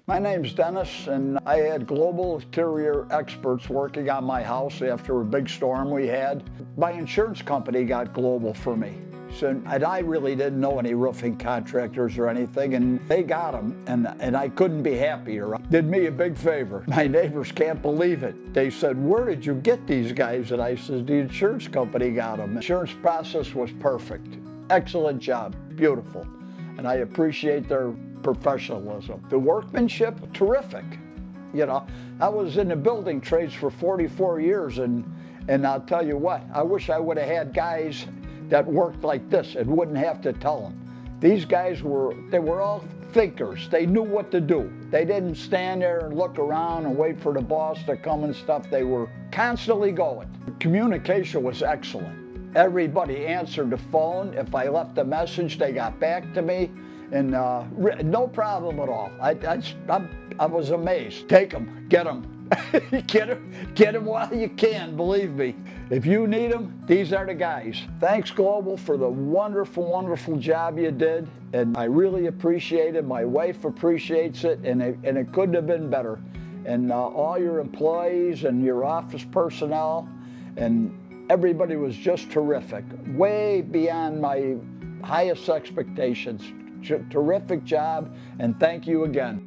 My name's Dennis, and I had global interior experts working on my house after a big storm we had. My insurance company got global for me. And I really didn't know any roofing contractors or anything, and they got them, and I couldn't be happier. Did me a big favor. My neighbors can't believe it. They said, "Where did you get these guys?" And I said, "The insurance company got them." The insurance process was perfect. Excellent job, beautiful. And I appreciate their professionalism. The workmanship, terrific. You know, I was in the building trades for 44 years, and I'll tell you what, I wish I would have had guys that worked like this and wouldn't have to tell them. These guys were all thinkers. They knew what to do. They didn't stand there and look around and wait for the boss to come and stuff. They were constantly going. Communication was excellent. Everybody answered the phone. If I left a message, they got back to me, and no problem at all. I was amazed. Take them, get them. Get them while you can, believe me. If you need them, these are the guys. Thanks, Global, for the wonderful, wonderful job you did, and I really appreciate it. My wife appreciates it, and it couldn't have been better. And all your employees and your office personnel, and everybody was just terrific, way beyond my highest expectations. Terrific job, and thank you again.